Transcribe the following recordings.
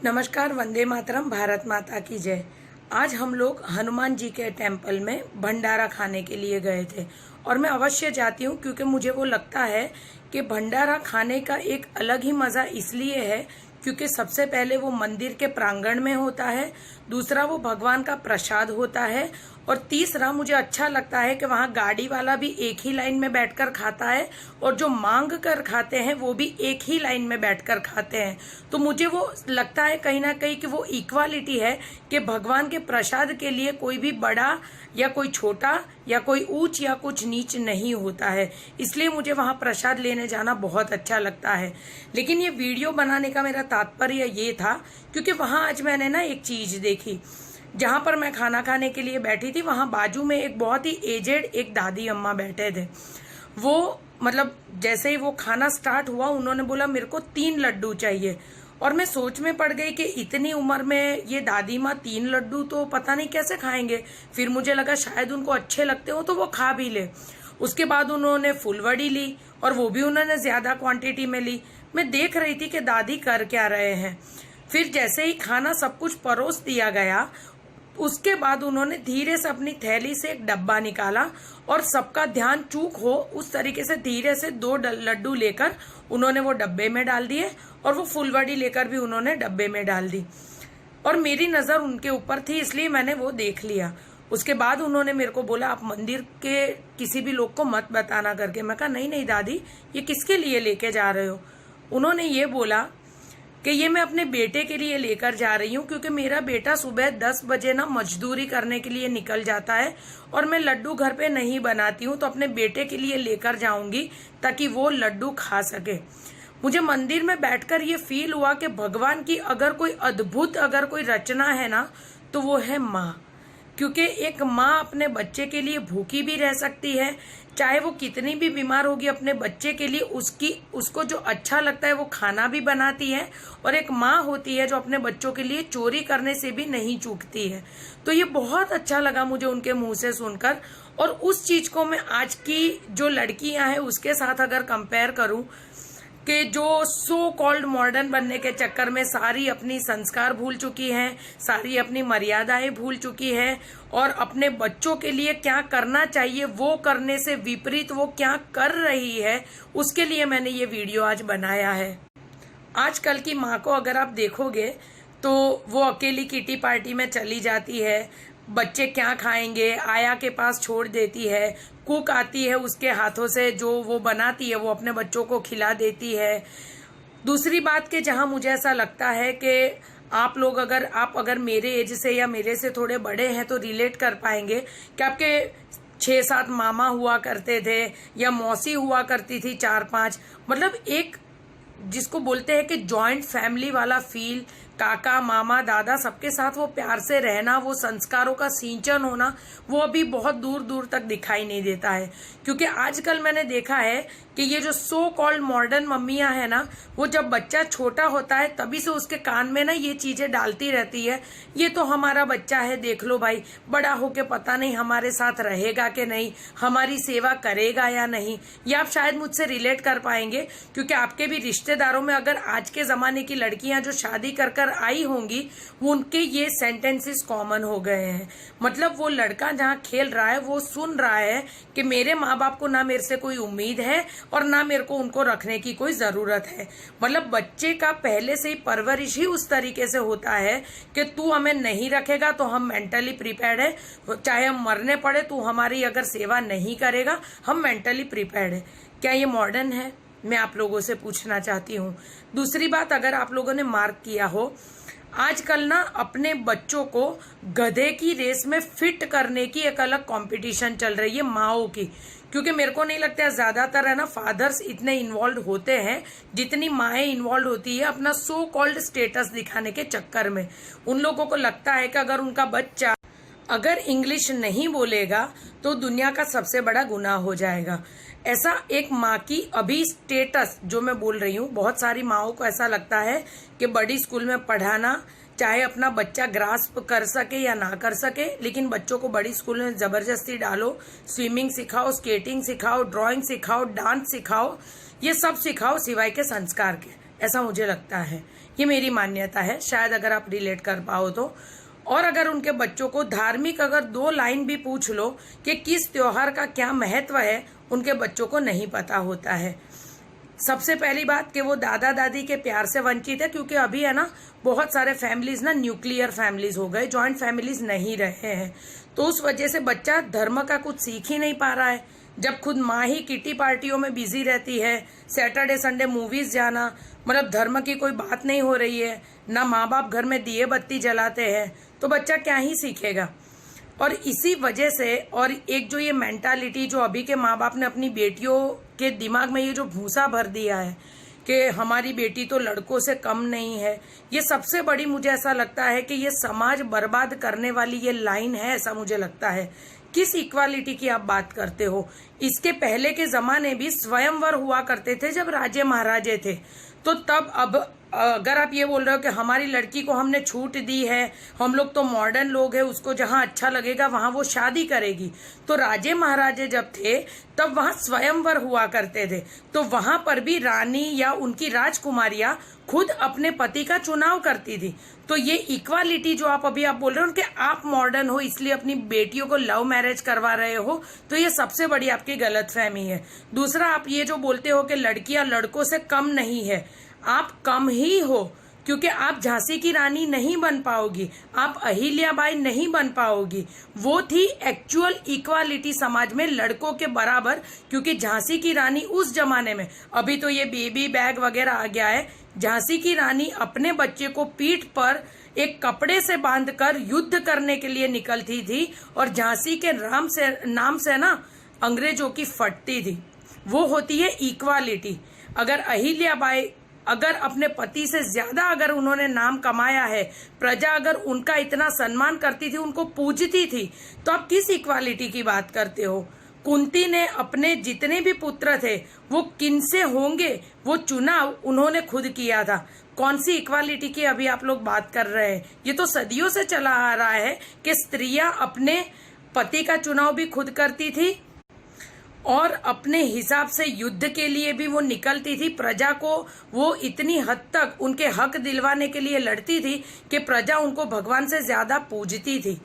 नमस्कार, वंदे मातरम, भारत माता की जय। आज हम लोग हनुमान जी के टेम्पल में भंडारा खाने के लिए गए थे और मैं अवश्य जाती हूँ क्योंकि मुझे वो लगता है कि भंडारा खाने का एक अलग ही मज़ा इसलिए है क्योंकि सबसे पहले वो मंदिर के प्रांगण में होता है, दूसरा वो भगवान का प्रसाद होता है और तीसरा मुझे अच्छा लगता है कि वहाँ गाड़ी वाला भी एक ही लाइन में बैठकर खाता है और जो मांग कर खाते हैं वो भी एक ही लाइन में बैठकर खाते हैं। तो मुझे वो लगता है कहीं ना कहीं कि वो इक्वालिटी है कि भगवान के प्रसाद के लिए कोई भी बड़ा या कोई छोटा या कोई ऊंच या कुछ नीच नहीं होता है, इसलिए मुझे वहाँ प्रसाद लेने जाना बहुत अच्छा लगता है। लेकिन ये वीडियो बनाने का मेरा तात्पर्य ये था क्योंकि वहाँ आज मैंने ना एक चीज़ देखी। जहाँ पर मैं खाना खाने के लिए बैठी थी वहाँ बाजू में एक बहुत ही एजेड एक दादी अम्मा बैठे थे। वो मतलब जैसे ही वो खाना स्टार्ट हुआ उन्होंने बोला मेरे को 3 लड्डू चाहिए और मैं सोच में पड़ गई कि इतनी उम्र में ये दादी माँ 3 लड्डू तो पता नहीं कैसे खाएंगे। फिर मुझे लगा शायद उनको अच्छे लगते हो तो वो खा भी ले। उसके बाद उन्होंने फुलवड़ी ली और वो भी उन्होंने ज्यादा क्वांटिटी में ली। मैं देख रही थी कि दादी कर क्या रहे हैं। फिर जैसे ही खाना सब कुछ परोस दिया गया उसके बाद उन्होंने धीरे से अपनी थैली से एक डब्बा निकाला और सबका ध्यान चूक हो उस तरीके से धीरे से 2 लड्डू लेकर उन्होंने वो डब्बे में डाल दिए और वो फुलवड़ी लेकर भी उन्होंने डब्बे में डाल दी और मेरी नजर उनके ऊपर थी इसलिए मैंने वो देख लिया। उसके बाद उन्होंने मेरे को बोला आप मंदिर के किसी भी लोग को मत बताना करके। मैं कहा नहीं नहीं दादी, ये किसके लिए लेके जा रहे हो? उन्होंने ये बोला कि ये मैं अपने बेटे के लिए लेकर जा रही हूँ क्योंकि मेरा बेटा सुबह 10 बजे ना मजदूरी करने के लिए निकल जाता है और मैं लड्डू घर पे नहीं बनाती हूँ, तो अपने बेटे के लिए लेकर जाऊंगी ताकि वो लड्डू खा सके। मुझे मंदिर में बैठकर ये फील हुआ कि भगवान की अगर कोई अद्भुत अगर कोई रचना है ना तो वो है माँ। क्योंकि एक माँ अपने बच्चे के लिए भूखी भी रह सकती है, चाहे वो कितनी भी बीमार होगी अपने बच्चे के लिए उसको जो अच्छा लगता है वो खाना भी बनाती है। और एक माँ होती है जो अपने बच्चों के लिए चोरी करने से भी नहीं चूकती है। तो ये बहुत अच्छा लगा मुझे उनके मुंह से सुनकर। और उस चीज को मैं आज की जो लड़कियां हैं उसके साथ अगर कंपेयर करूं कि जो सो कॉल्ड मॉडर्न बनने के चक्कर में सारी अपनी संस्कार भूल चुकी हैं, सारी अपनी मर्यादाएं भूल चुकी है और अपने बच्चों के लिए क्या करना चाहिए वो करने से विपरीत वो क्या कर रही है, उसके लिए मैंने ये वीडियो आज बनाया है। आजकल की माँ को अगर आप देखोगे तो वो अकेली किटी पार्टी में चली जाती है, बच्चे क्या खाएंगे आया के पास छोड़ देती है, कुक आती है उसके हाथों से जो वो बनाती है वो अपने बच्चों को खिला देती है। दूसरी बात कि जहां मुझे ऐसा लगता है कि आप लोग अगर मेरे एज से या मेरे से थोड़े बड़े हैं तो रिलेट कर पाएंगे कि आपके 6-7 मामा हुआ करते थे या मौसी हुआ करती थी 4-5, मतलब एक जिसको बोलते हैं कि जॉइंट फैमिली वाला फील, काका मामा दादा सबके साथ वो प्यार से रहना, वो संस्कारों का सिंचन होना, वो अभी बहुत दूर दूर तक दिखाई नहीं देता है। क्योंकि आजकल मैंने देखा है कि ये जो सो कॉल्ड मॉडर्न मम्मियां है ना, वो जब बच्चा छोटा होता है तभी से उसके कान में ना ये चीजें डालती रहती है, ये तो हमारा बच्चा है, देख लो भाई बड़ा होके पता नहीं हमारे साथ रहेगा कि नहीं, हमारी सेवा करेगा या नहीं। ये आप शायद मुझसे रिलेट कर पाएंगे क्योंकि आपके भी रिश्तेदारों में अगर आज के जमाने की लड़कियां जो शादी कर आई होंगी वो उनके ये सेंटेंसेस कॉमन हो गए हैं। मतलब वो लड़का जहाँ खेल रहा है वो सुन रहा है कि मेरे माँ बाप को ना मेरे से कोई उम्मीद है और ना मेरे को उनको रखने की कोई जरूरत है। मतलब बच्चे का पहले से ही परवरिश ही उस तरीके से होता है कि तू हमें नहीं रखेगा तो हम मेंटली प्रिपेयर्ड है, चाहे हम मरने पड़े तू हमारी अगर सेवा नहीं करेगा हम मेंटली प्रिपेयर्ड है। क्या ये मॉडर्न है? मैं आप लोगों से पूछना चाहती हूँ। दूसरी बात, अगर आप लोगों ने मार्क किया हो आजकल ना अपने बच्चों को गधे की रेस में फिट करने की एक अलग कंपटीशन चल रही है माओ की। क्योंकि मेरे को नहीं लगता ज्यादातर है ना फादर्स इतने इन्वॉल्व होते हैं जितनी माएँ इन्वॉल्व होती है अपना सो कॉल्ड स्टेटस दिखाने के चक्कर में। उन लोगों को लगता है कि अगर उनका बच्चा अगर इंग्लिश नहीं बोलेगा तो दुनिया का सबसे बड़ा गुनाह हो जाएगा। ऐसा एक माँ की अभी स्टेटस जो मैं बोल रही हूँ, बहुत सारी माँओं को ऐसा लगता है कि बड़ी स्कूल में पढ़ाना, चाहे अपना बच्चा ग्रास्प कर सके या ना कर सके, लेकिन बच्चों को बड़ी स्कूल में जबरदस्ती डालो, स्विमिंग सिखाओ, स्केटिंग सिखाओ, ड्राइंग सिखाओ, डांस सिखाओ, ये सब सिखाओ सिवाय के संस्कार के। ऐसा मुझे लगता है ये मेरी मान्यता है, शायद अगर आप रिलेट कर पाओ तो। और अगर उनके बच्चों को धार्मिक अगर 2 लाइन भी पूछ लो कि किस त्योहार का क्या महत्व है, उनके बच्चों को नहीं पता होता है। सबसे पहली बात कि वो दादा दादी के प्यार से वंचित है, क्योंकि अभी है ना बहुत सारे फैमिलीज ना न्यूक्लियर फैमिलीज हो गए, जॉइंट फैमिलीज नहीं रहे हैं। तो उस वजह से बच्चा धर्म का कुछ सीख ही नहीं पा रहा है। जब खुद माँ ही किटी पार्टियों में बिजी रहती है, सैटरडे संडे मूवीज जाना, मतलब धर्म की कोई बात नहीं हो रही है, ना माँ बाप घर में दिए बत्ती जलाते हैं, तो बच्चा क्या ही सीखेगा। और इसी वजह से, और एक जो ये मेंटालिटी जो अभी के माँ बाप ने अपनी बेटियों के दिमाग में ये जो भूसा भर दिया है कि हमारी बेटी तो लड़कों से कम नहीं है, ये सबसे बड़ी मुझे ऐसा लगता है कि ये समाज बर्बाद करने वाली ये लाइन है, ऐसा मुझे लगता है। किस इक्वालिटी की आप बात करते हो? इसके पहले के जमाने भी स्वयंवर हुआ करते थे जब राजे महाराजे थे, तो तब अब अगर आप ये बोल रहे हो कि हमारी लड़की को हमने छूट दी है, हम लोग तो मॉडर्न लोग हैं, उसको जहां अच्छा लगेगा वहां वो शादी करेगी, तो राजे महाराजे जब थे तब वहां स्वयंवर हुआ करते थे, तो वहां पर भी रानी या उनकी राजकुमारियां खुद अपने पति का चुनाव करती थी। तो ये इक्वालिटी जो आप अभी आप बोल रहे हो कि आप मॉडर्न हो इसलिए अपनी बेटियों को लव मैरिज करवा रहे हो, तो ये सबसे बड़ी आपकी गलतफहमी है। दूसरा, आप ये जो बोलते हो कि लड़कियां लड़कों से कम नहीं है, आप कम ही हो, क्योंकि आप झांसी की रानी नहीं बन पाओगी, आप अहिल्याबाई नहीं बन पाओगी। वो थी एक्चुअल इक्वालिटी समाज में लड़कों के बराबर, क्योंकि झांसी की रानी उस जमाने में, अभी तो ये बेबी बैग वगैरह आ गया है, झांसी की रानी अपने बच्चे को पीठ पर एक कपड़े से बांधकर युद्ध करने के लिए निकलती थी, और झांसी के नाम से ना अंग्रेजों की फटती थी। वो होती है इक्वालिटी। अगर अहिल्याबाई अगर अपने पति से ज्यादा अगर उन्होंने नाम कमाया है, प्रजा अगर उनका इतना सम्मान करती थी, उनको पूजती थी, तो आप किस इक्वालिटी की बात करते हो? कुंती ने अपने जितने भी पुत्र थे वो किनसे होंगे, वो चुनाव उन्होंने खुद किया था। कौन सी इक्वालिटी की अभी आप लोग बात कर रहे हैं? ये तो सदियों से चला आ रहा है कि स्त्रियां अपने पति का चुनाव भी खुद करती थी और अपने हिसाब से युद्ध के लिए भी वो निकलती थी। प्रजा को वो इतनी हद तक उनके हक दिलवाने के लिए लड़ती थी कि प्रजा उनको भगवान से ज्यादा पूजती थी।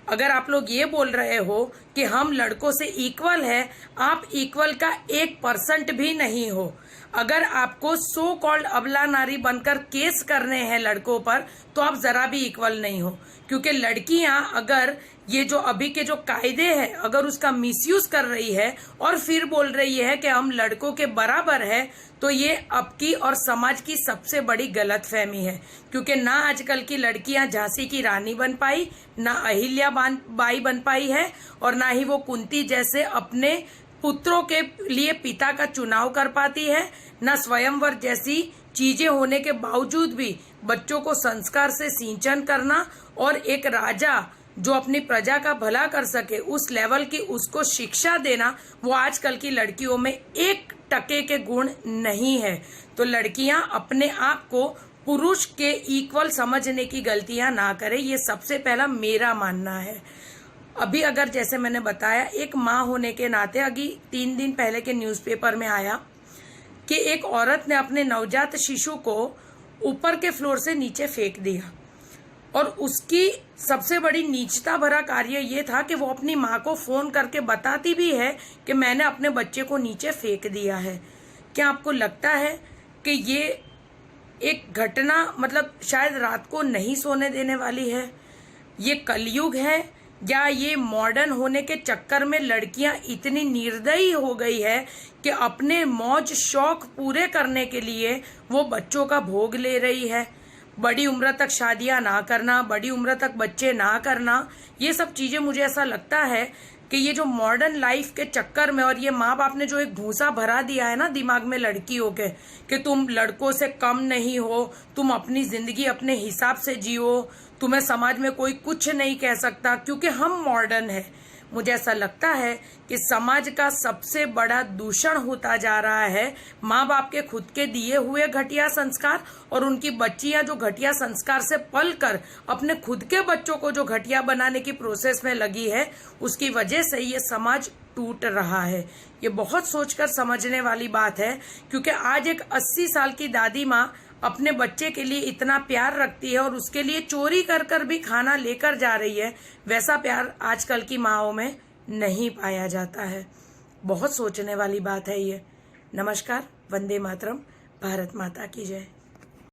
अगर आप लोग ये बोल रहे हो कि हम लड़कों से इक्वल है, आप इक्वल का 1% भी नहीं हो। अगर आपको सो कॉल्ड अबला नारी बनकर केस करने हैं लड़कों पर, तो आप जरा भी इक्वल नहीं हो, क्योंकि लड़कियां अगर ये जो अभी के जो कायदे हैं अगर उसका मिसयूज कर रही है और फिर बोल रही है कि हम लड़कों के बराबर है, तो ये आपकी और समाज की सबसे बड़ी गलतफहमी है। क्योंकि ना आजकल की लड़कियां झांसी की रानी बन पाई, ना अहिल्याबाई बन पाई है, और ना ही वो कुंती जैसे अपने पुत्रों के लिए पिता का चुनाव कर पाती है, ना स्वयंवर जैसी चीजें होने के बावजूद भी बच्चों को संस्कार से सिंचन करना और एक राजा जो अपनी प्रजा का भला कर सके उस लेवल की उसको शिक्षा देना, वो आजकल की लड़कियों में 1% के गुण नहीं है। तो लड़कियां अपने आप को पुरुष के इक्वल समझने की गलतियां ना करें, ये सबसे पहला मेरा मानना है। अभी अगर जैसे मैंने बताया, एक माँ होने के नाते अभी 3 दिन पहले के न्यूज़पेपर में आया कि एक औरत ने अपने नवजात शिशु को ऊपर के फ्लोर से नीचे फेंक दिया, और उसकी सबसे बड़ी नीचता भरा कार्य ये था कि वो अपनी माँ को फोन करके बताती भी है कि मैंने अपने बच्चे को नीचे फेंक दिया है। क्या आपको लगता है कि ये एक घटना मतलब शायद रात को नहीं सोने देने वाली है? ये कलयुग है, या ये मॉडर्न होने के चक्कर में लड़कियां इतनी निर्दयी हो गई है कि अपने मौज शौक पूरे करने के लिए वो बच्चों का भोग ले रही है? बड़ी उम्र तक शादियां ना करना, बड़ी उम्र तक बच्चे ना करना, ये सब चीजें मुझे ऐसा लगता है कि ये जो मॉडर्न लाइफ के चक्कर में और ये माँ बाप ने जो एक भूसा भरा दिया है ना दिमाग में लड़कियों के कि तुम लड़कों से कम नहीं हो, तुम अपनी जिंदगी अपने हिसाब से जियो, तुम्हें समाज में कोई कुछ नहीं कह सकता क्योंकि हम मॉडर्न है। मुझे ऐसा लगता है कि समाज का सबसे बड़ा दूषण होता जा रहा है माँ बाप के खुद के दिए हुए घटिया संस्कार, और उनकी बच्चियां जो घटिया संस्कार से पल कर अपने खुद के बच्चों को जो घटिया बनाने की प्रोसेस में लगी है, उसकी वजह से ये समाज टूट रहा है। ये बहुत सोचकर समझने वाली बात है, क्योंकि आज एक 80 साल की दादी माँ अपने बच्चे के लिए इतना प्यार रखती है और उसके लिए चोरी कर कर भी खाना लेकर जा रही है, वैसा प्यार आजकल की माँओं में नहीं पाया जाता है। बहुत सोचने वाली बात है ये। नमस्कार, वंदे मातरम, भारत माता की जय।